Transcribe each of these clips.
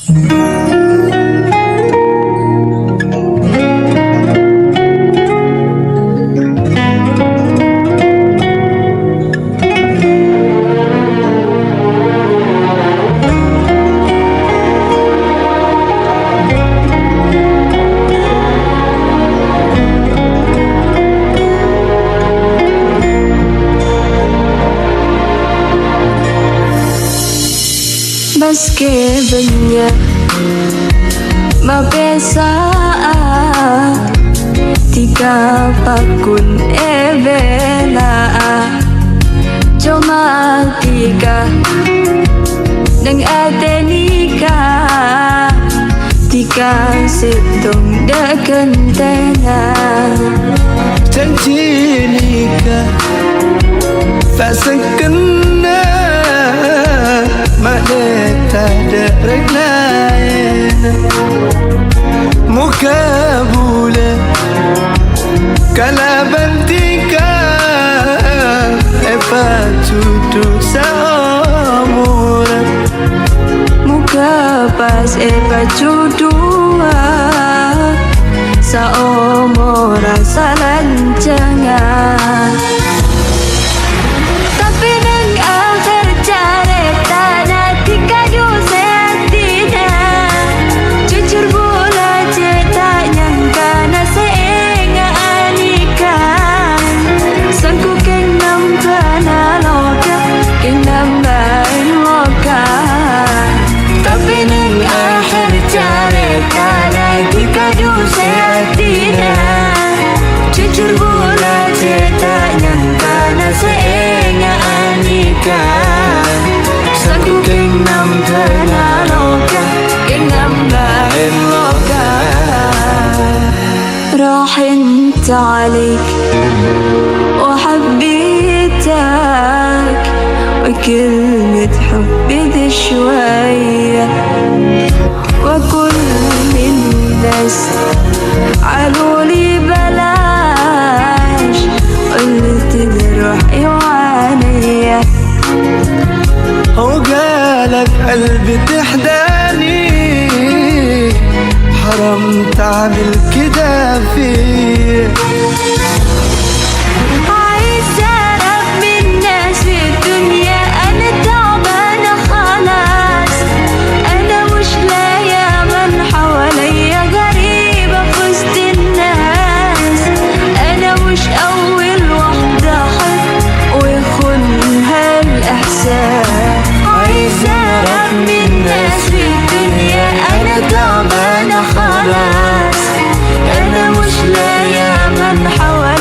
Meski banyak mabesa tiga pakun evela cuma tiga nang atenika tiga situng dekentena janji nikah tak sekena maleta derek lain muka bula kala bantika eva tutu saumur muka pas eva judua saumur salanjangan. Jujur pula tak nyangka nasenya anikan Saku kenam tena loka kenam lain loka راح انت عليك وحبيتك وكلمة حبي ذي شوية وكل الناس علولي بلاش قلت روحي وعليا وقالك قلبي تحداني حرام تعمل كده فيه عايز اعرف من الناس في الدنيا انا تعبانة خلاص انا مش لاقية من حواليا غريبة في وسط الناس انا مش اول واحدة احب ويخونها الاحساس عايز اعرف من الناس في الدنيا انا تعبانة خلاص انا مش لاقية من حواليا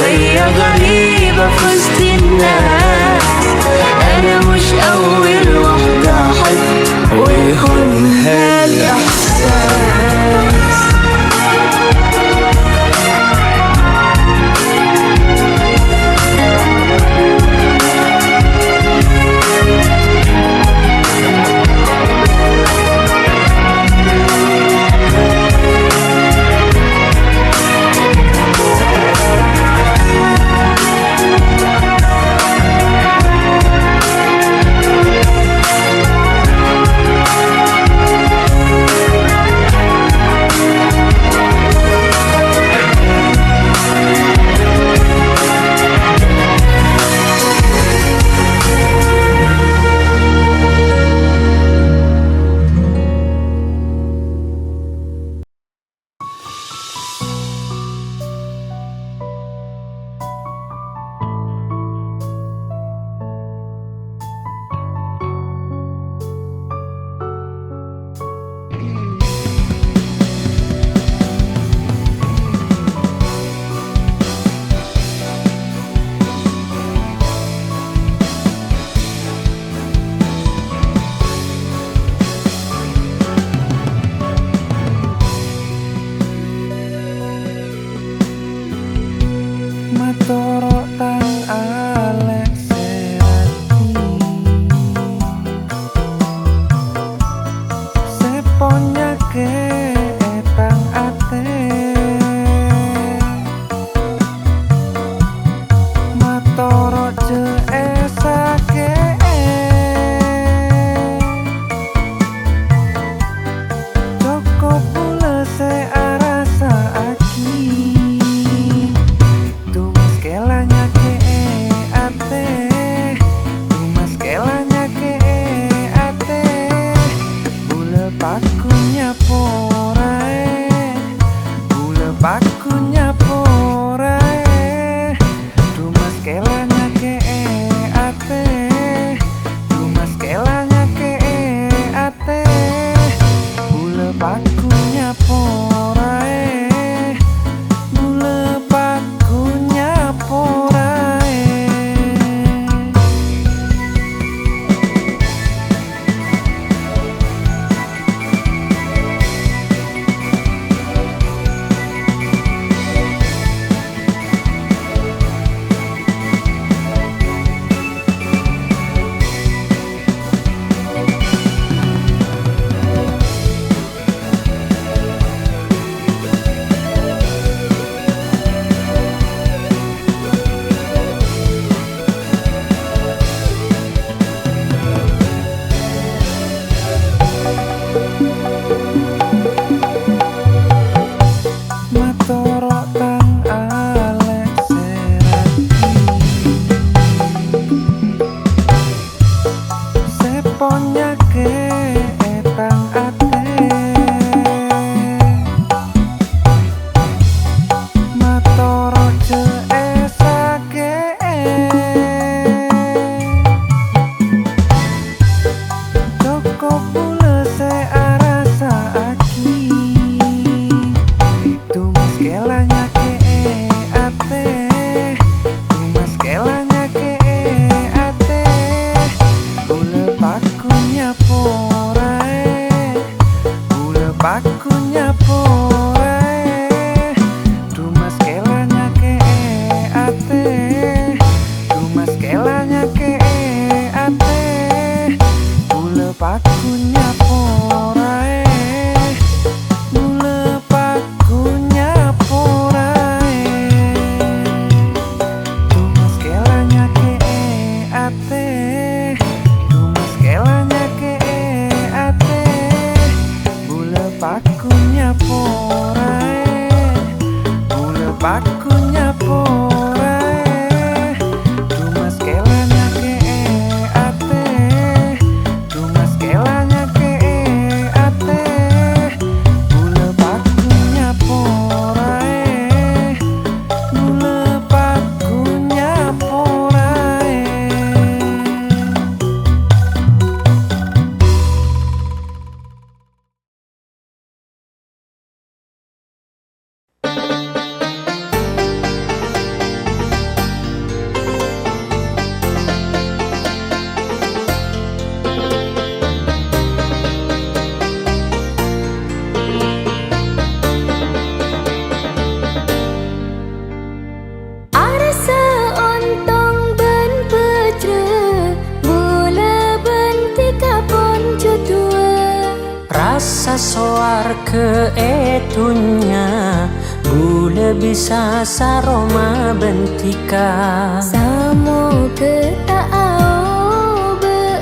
soar ke etunya bule bisa saroma bentika Samo ke taau be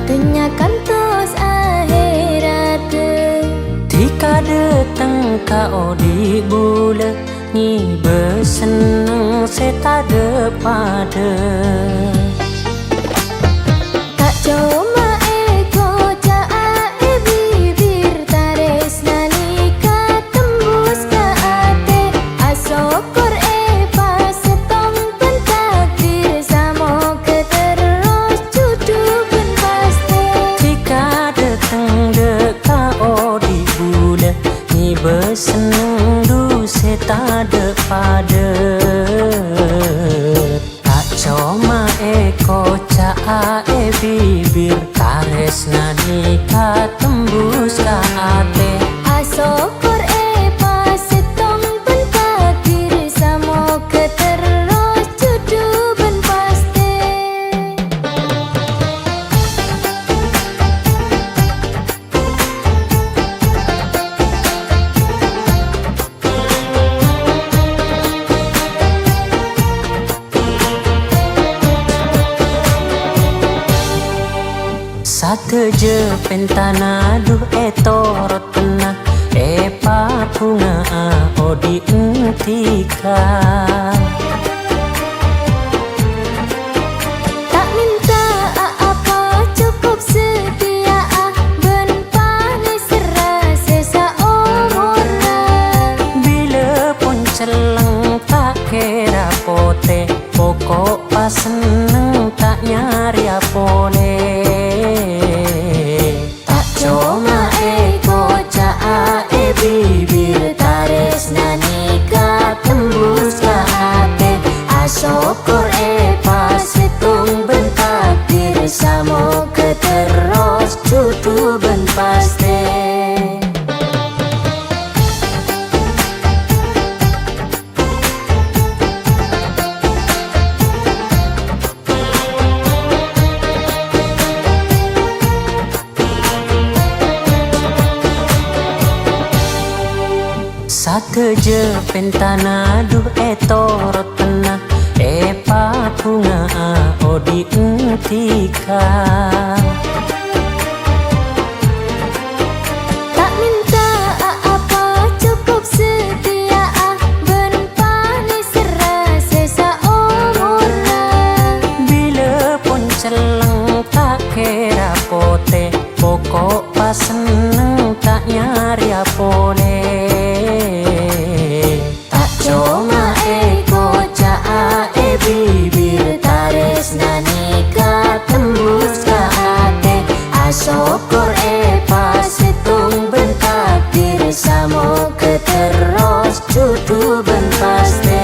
tenyakan tos akhirat tika deteng kao di bule ni beseneng seta de pada tak cuma eko caa bibir tares nalika tembus ke ate asokor pas setong pentakdir samo ke terus cudukan paste tika deteng de kao di bule ni beseneng du seta de pada tak cuma eko caa bibir tares nanika tembus ka ate asokor pas setong pentakdir samo ke terus cudukan paste sate je pentana duh etorot pena papunga odi entika tak minta apa cukup setia ben panis serase saumurna bila pun celeng tak kira pote pokok pas seneng tak nyari apone tak cuma eko caa bibir tares nanika tembus ka ate asokor pas hitung bentakdir samo ke terus cutu ben paste sate je pentana duh etorot pena papunga odi entika tak minta apa cukup setia ben panis serase saumurna bila pun celeng tak kira pote pokok pas seneng tak nyari apone tak cuma eko caa bibir tares nanika tembus ka ate asokor pas hitung bentakdir samo ke terus cutu ben paste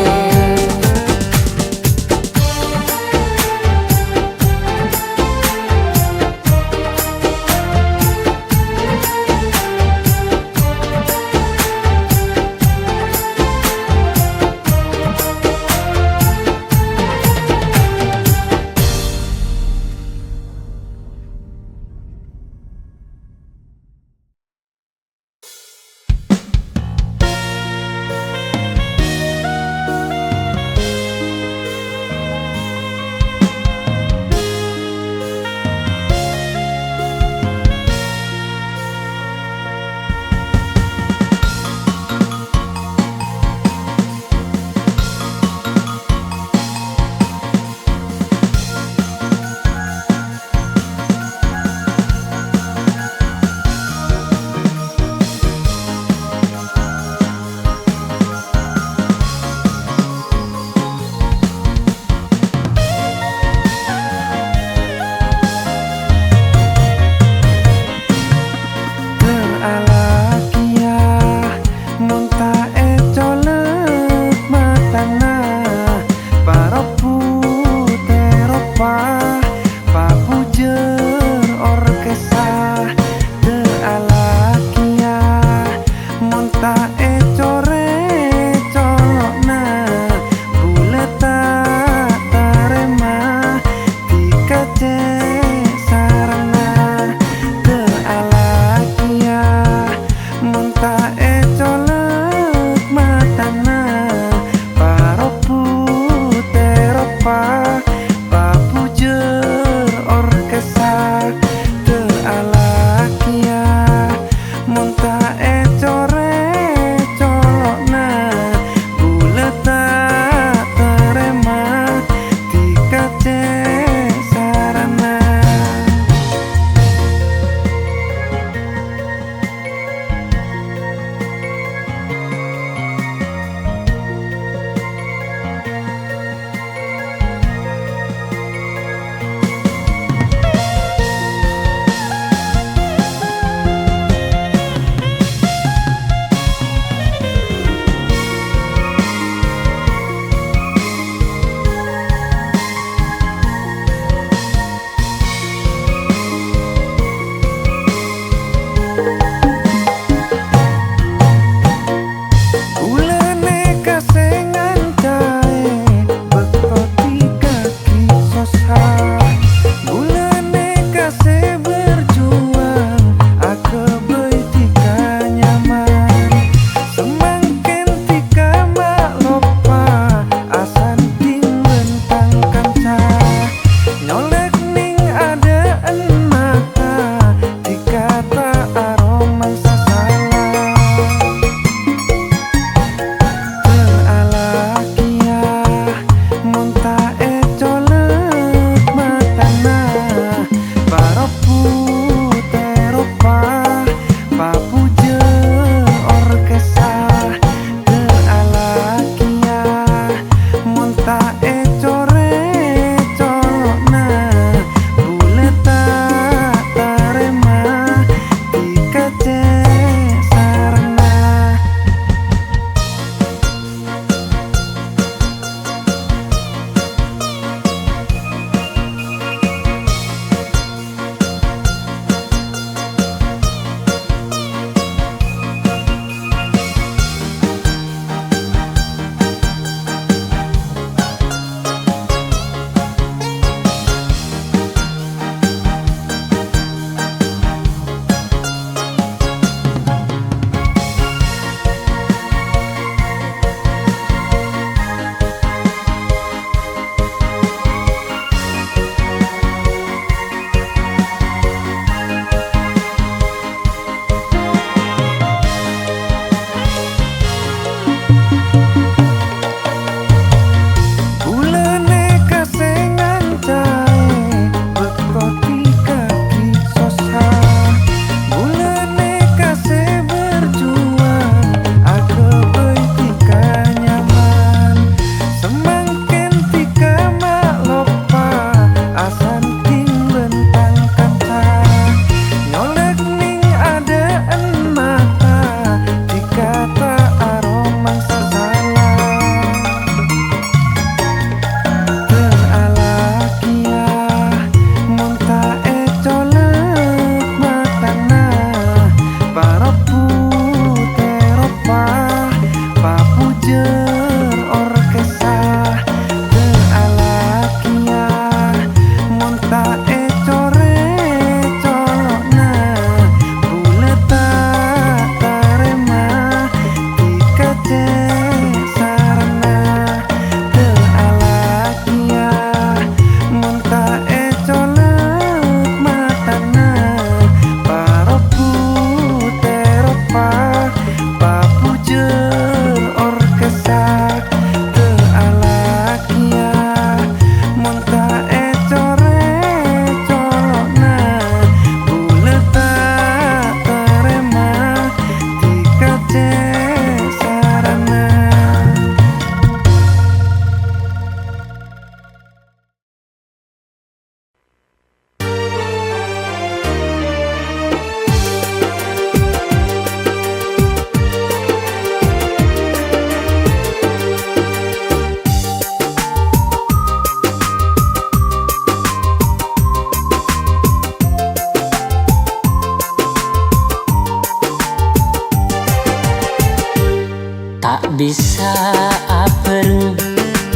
Tak bisa apereng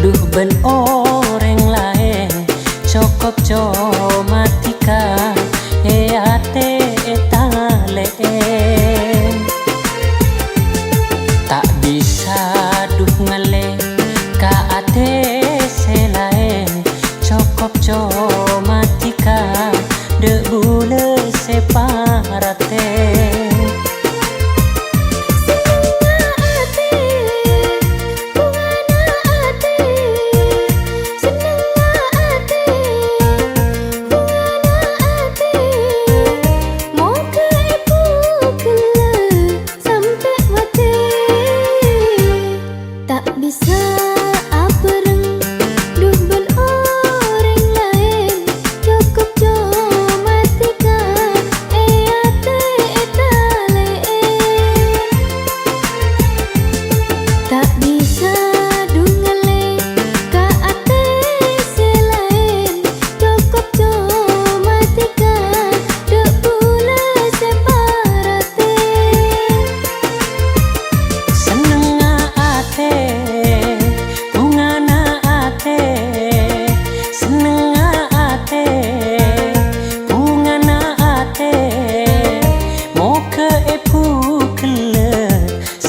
duh ben orang lain cokop comatika ate leen. Tak bisa duh ngale ka ate selain cokop comatika de bule separate.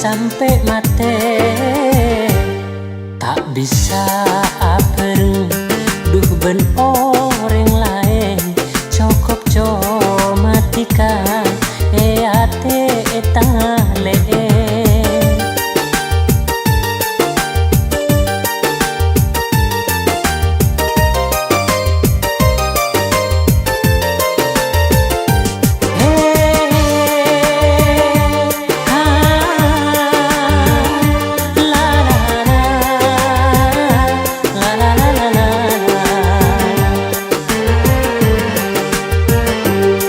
Sampai mati tak bisa apereng duh ben orang lain cokop comatika ate leen.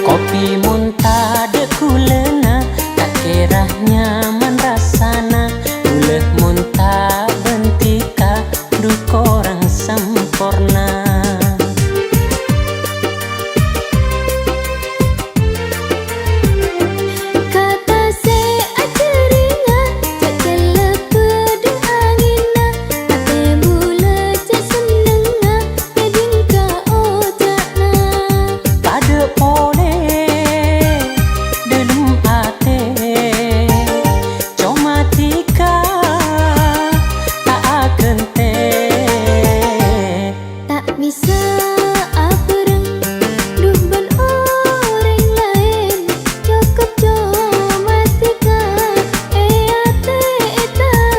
Kopi muntah de kulena tak kira nyaman rasana uleh muntah bentika du korang sempurna. Kata se aceringa cak celepe de angina ate bule cak senenga pedingka ojakna. Pada pone dalam ate comatika tak akan te. Tak bisa apereng duh ben orang lain cokop comatika ate leen.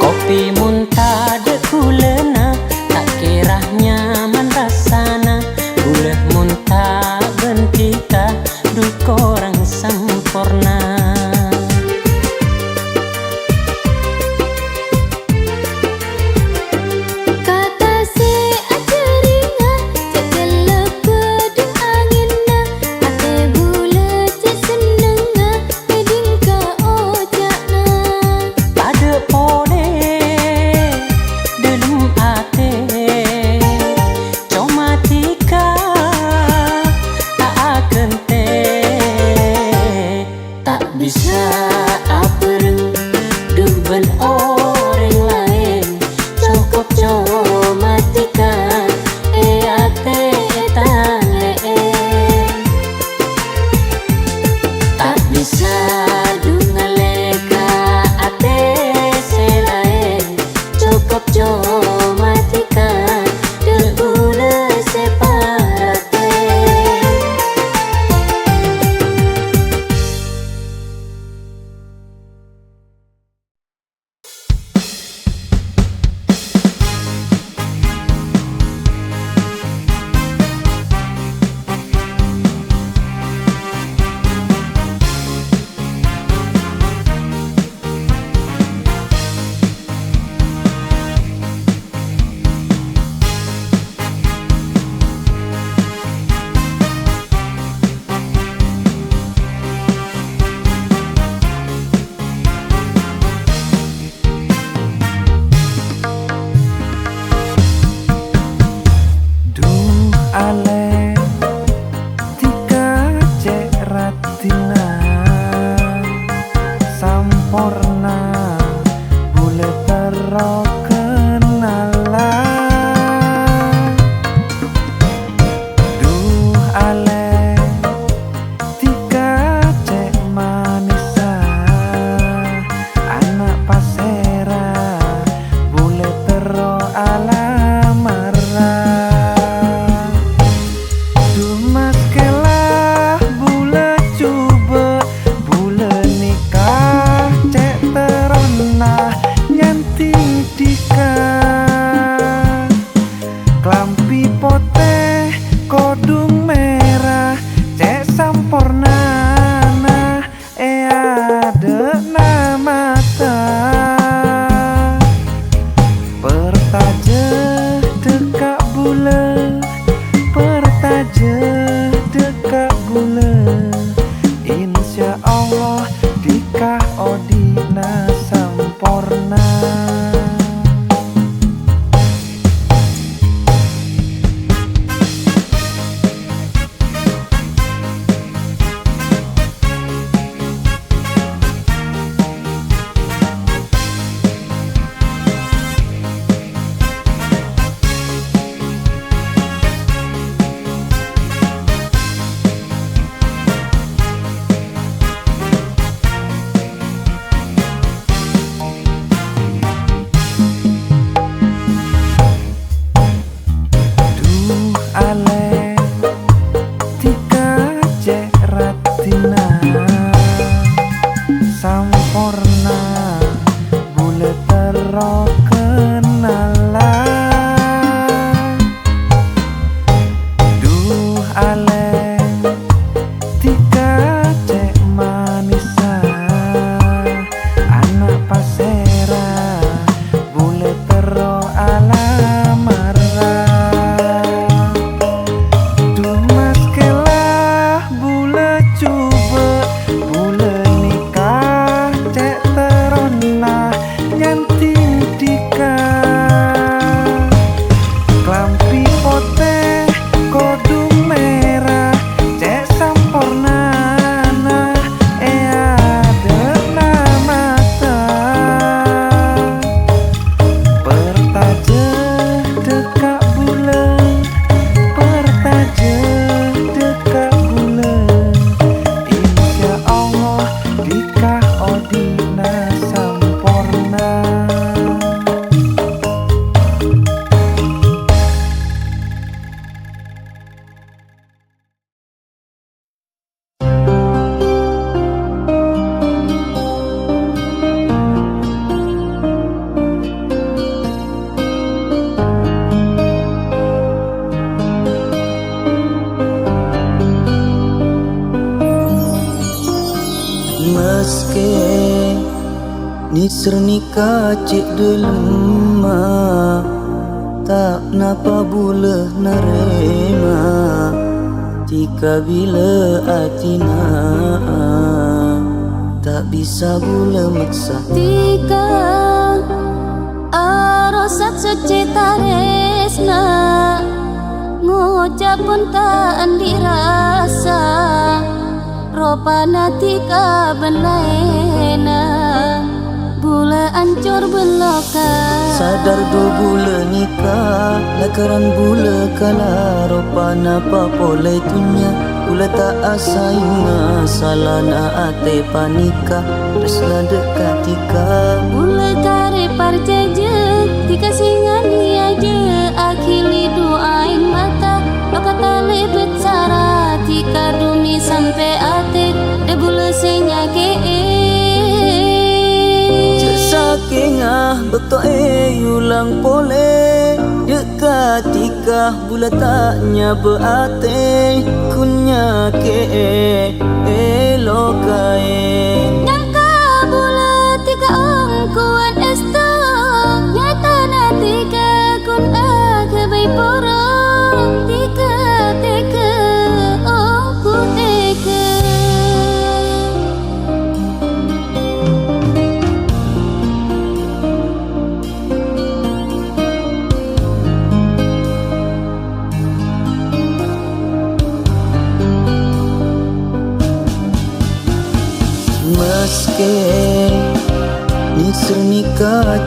Kopi muntah de kulena tak kira nyaman rasana boleh muntah bentika du korang sempurna. Kata se aceringa cak celepe de angina ate bule cak senenga pedingka ojakna. Pada pone dalam ate comatika tak akan te. Tak bisa apereng duh ben orang lain cokop comatika ate leen. Tak bisa duh ngaleka ate selain cokop comatika de bule separate. terkenalan. Duh ale tika cek manisa anak pasera boleh tero alamara. Duh mas kelah bule coba bule nikah cek terona nyanti dikah klampi poteh kodung merah cek sampurnana ada mata pertaje dekak bule pertaje dekak bule insya Allah dikah odina sampurna. Duh ale tika cek ratina sampurna bule tero kenalan. Duh ale tika cek manisa anak pasera bule tero alamara. Duh mas kelah bule coba bule nikah cek terona nyanti dikah klampi poteh kodung merah cek sampurnana ada mata pertaje dekak bulan pertaje dekak bulan insya Allah dikah odina sampurna. Meski nisr nikah cik delema tak napa boleh narema tika bila atina tak bisa boleh maksa Tika arosat suci taresna ngucap pun tak andi rasa ropana tika benlaena bula ancur beloka sadar do bula nikah lakaran bula kala ropana papolai tunya bula tak asainga salana ate panika resna dekat tika bula kare parjaje tika singani aja akhili doain mata lokata lebet sara tika dumi sampai ate de bula senyake Sakingah beto ulang pole dekat tika bula taknya beate kunya ke elokae nyangka bula tika ongkuan esto nyata na tika kun agabai porong tika teka ongku teka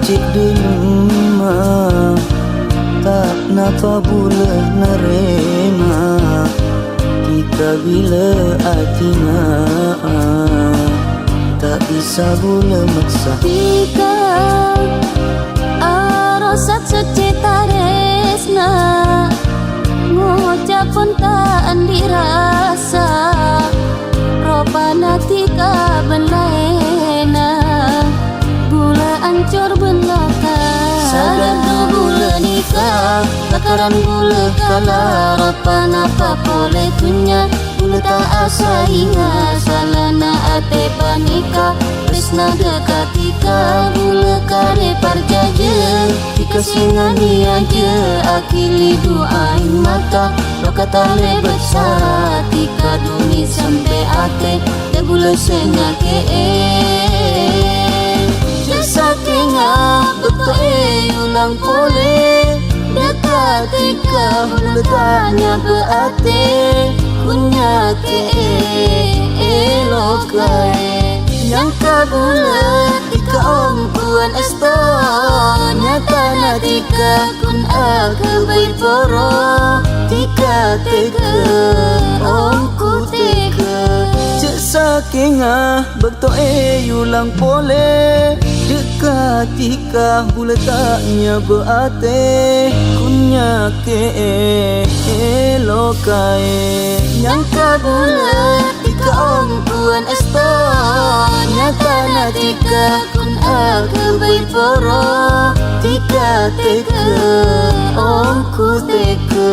cik denuma tak napa boleh nerima tika bila atina tak bisa boleh maksa Tika arosat suci taresna ngucap pun tak andi rasa ropana tika benlaena gula ancur benlaka sadar tu gula nikah bakaran gula kala ropana papole tunya gula tak asa ingat salana ate panika Krisna dekatika gula kare parjaja tika singani aja akili duain mata lokata lebet sara tika dumi sampai ate te gula sengake sakinga betul ulang pole dekat tika bulatanya berate kunya ke elokai yang kabula tika ompuan esto nyata natika kun akabai poro tika teka omku teka cek sakinga betul ulang pole dekat tika bulatanya berate kunya ke elokai yang kabula tika ompuan esto nyata natika kun akabai poro tika teka omku teka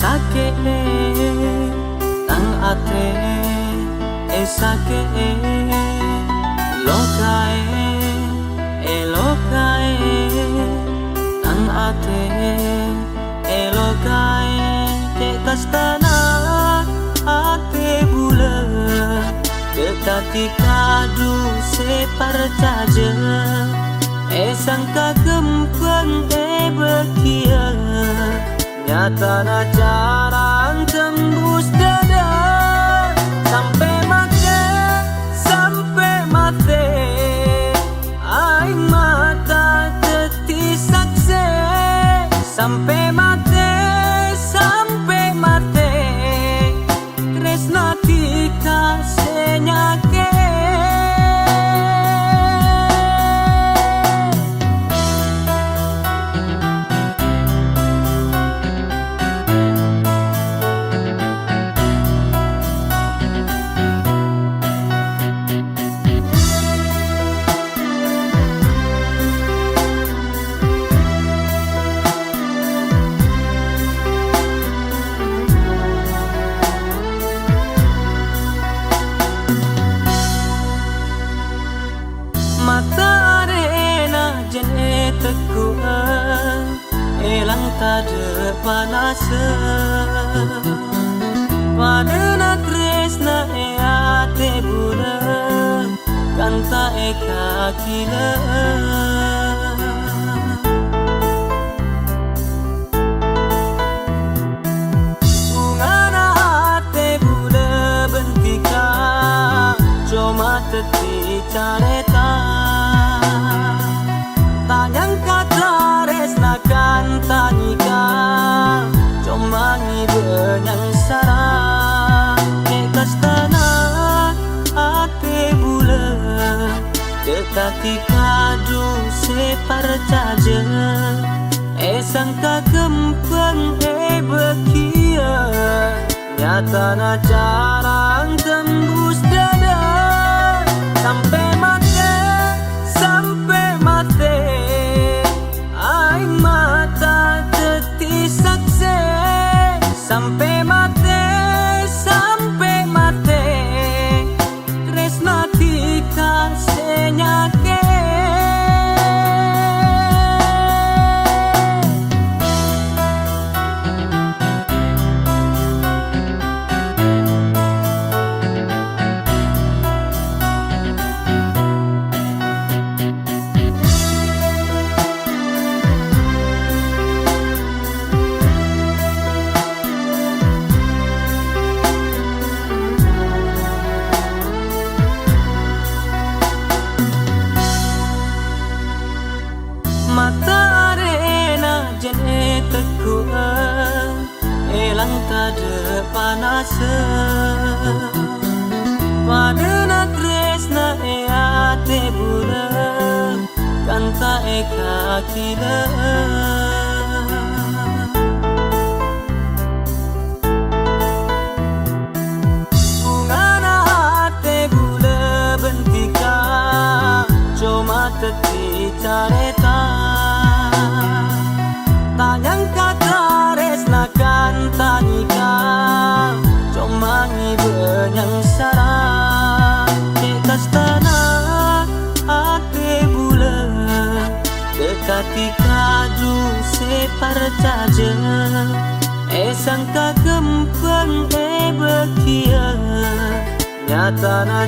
sake tang ate sake lokae tang ate lokae ke kastana ate bulan dekati kadu separcaje sangka kempeng bekia nyata na jarang tembus dada sampai mate aing mata teti sakse sampai mate tresna tika senyake mata arena jene tekuan elang tade panase padena tresna ate bulan kanta kakila ungana ate bulan bentika cuma teti careta tanyang katares nakan tanika comangi benyang sarang kastana ate bulan dekati kadu separcaje sangka kempeng bekia nyata na jarang tembus dada sampai mate aing mata teti sakse sampai mate tresna tika senyake mata arena jene tekuan elang tade panase padena tresna ate bulan kanta kakila ungana ate bulan bentika cuma teti careta tanyang katares nakan tanika comangi benyang sarang kastana ate bulan dekati kadu separcaje sangka kempeng bekia nyata na